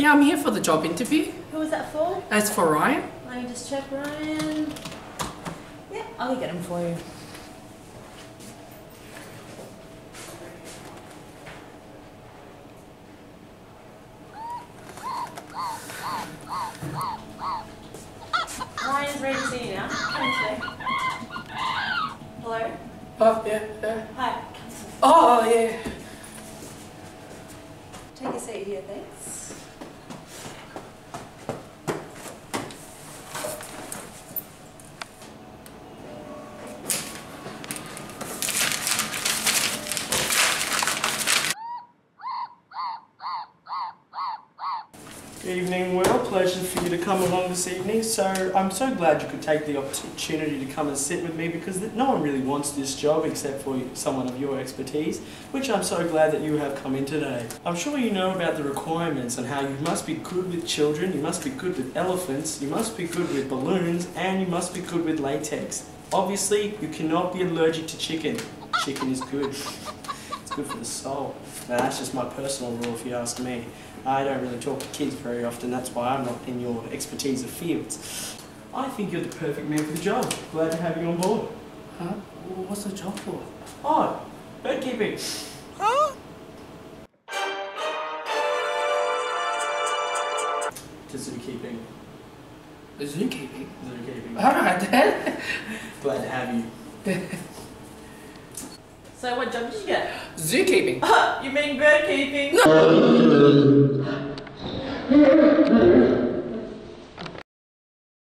Yeah, I'm here for the job interview. Who was that for? It's for Ryan. Let me just check Ryan. Yeah, I'll get him for you. Ryan's ready to see you now. Come in today. Hello? Oh, yeah. Hi. Oh, yeah. Take a seat here, thanks. Evening, Will. Pleasure for you to come along this evening. So I'm so glad you could take the opportunity to come and sit with me, because no one really wants this job except for someone of your expertise, which I'm so glad that you have come in today. I'm sure you know about the requirements and how you must be good with children, you must be good with elephants, you must be good with balloons, and you must be good with latex. Obviously, you cannot be allergic to chicken. Chicken is good. It's good for the soul. Now, that's just my personal rule if you ask me. I don't really talk to kids very often, that's why I'm not in your expertise of fields. I think you're the perfect man for the job. Glad to have you on board. Huh? What's the job for? Oh, bird keeping. Huh? To zookeeping. Zookeeping? Zookeeping. Alright then. Glad to have you. So what job did you get? Zookeeping. You mean bird keeping? No.